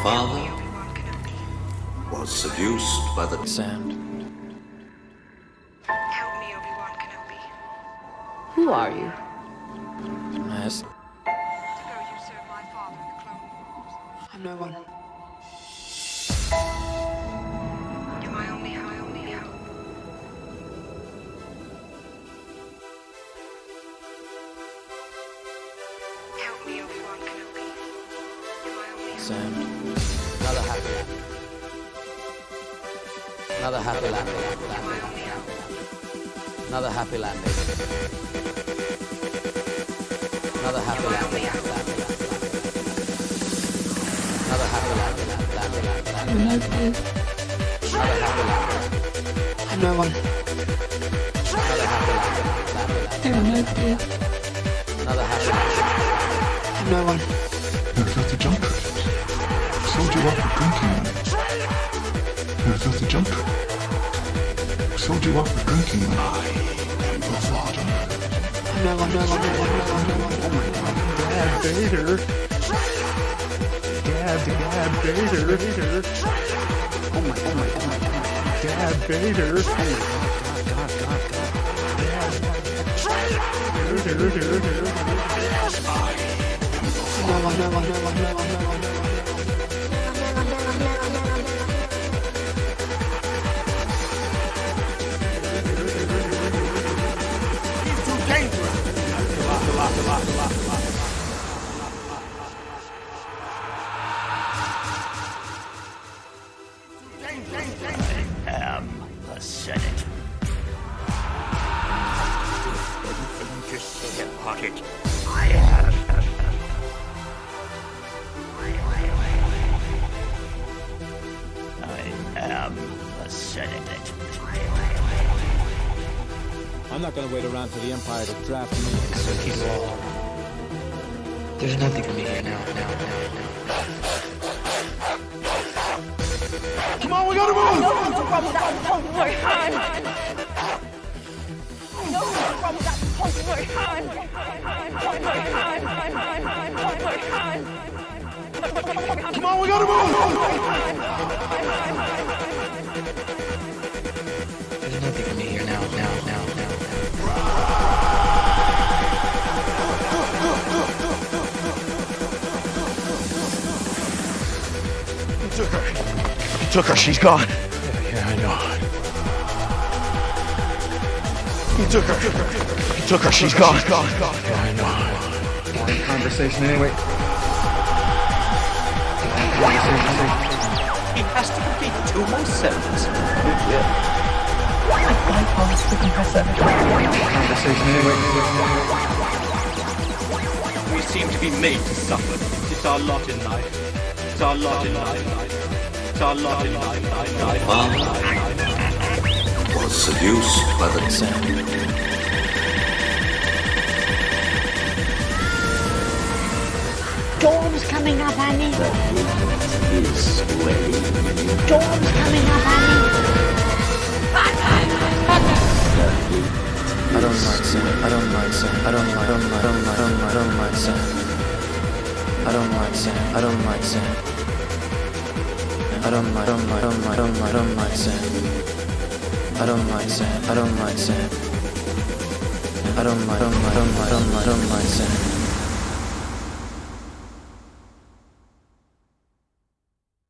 father was seduced by the sand. Help me, Obi-Wan Kenobi. Who are you? Yes. To go, you served my father in the Clone Wars. I'm no one. You're my only hope. Help me, Obi-Wan Kenobi. You're my only hope. Sand. Another happy landing. Another happy landing. You're my only hope. Another happy landing. Another happy You're my landing. only hope. Another happy landing. Another happy landing. I'm no one. Another happy landing. Another happy landing. I'm no one. You're a filthy junker. Sold you up for drinking money. You're a filthy junker. Sold you up for drinking money. I am your father. I'm no one. Dad Vader. Dad Vader. Oh my God. Dad Vader. Oh my God. No one. Am the Senate. Anything to say about it, I have. I am the Senate. I'm not gonna wait around for the Empire to draft me. There's nothing for me here now. Come on, we gotta move! Come on, we gotta move! There's nothing for me here now. Took her, she's gone. Yeah, I know. He took her, she's gone. Yeah, I know. Conversation anyway. He has to complete 2 more sermons. Conversation anyway. We seem to be made to suffer. It's our lot in life. It's our lot in life. It's our lot in life. My father was seduced by the sand. Storm's coming up, Annie. The heat is ready. Storm's coming up, Annie. I don't like sand. I don't like sand. I don't like sand. I don't like sand. I don't like sand. I don't like sand. I don't like sand. I don't like sand. I don't like sand. I don't like sand.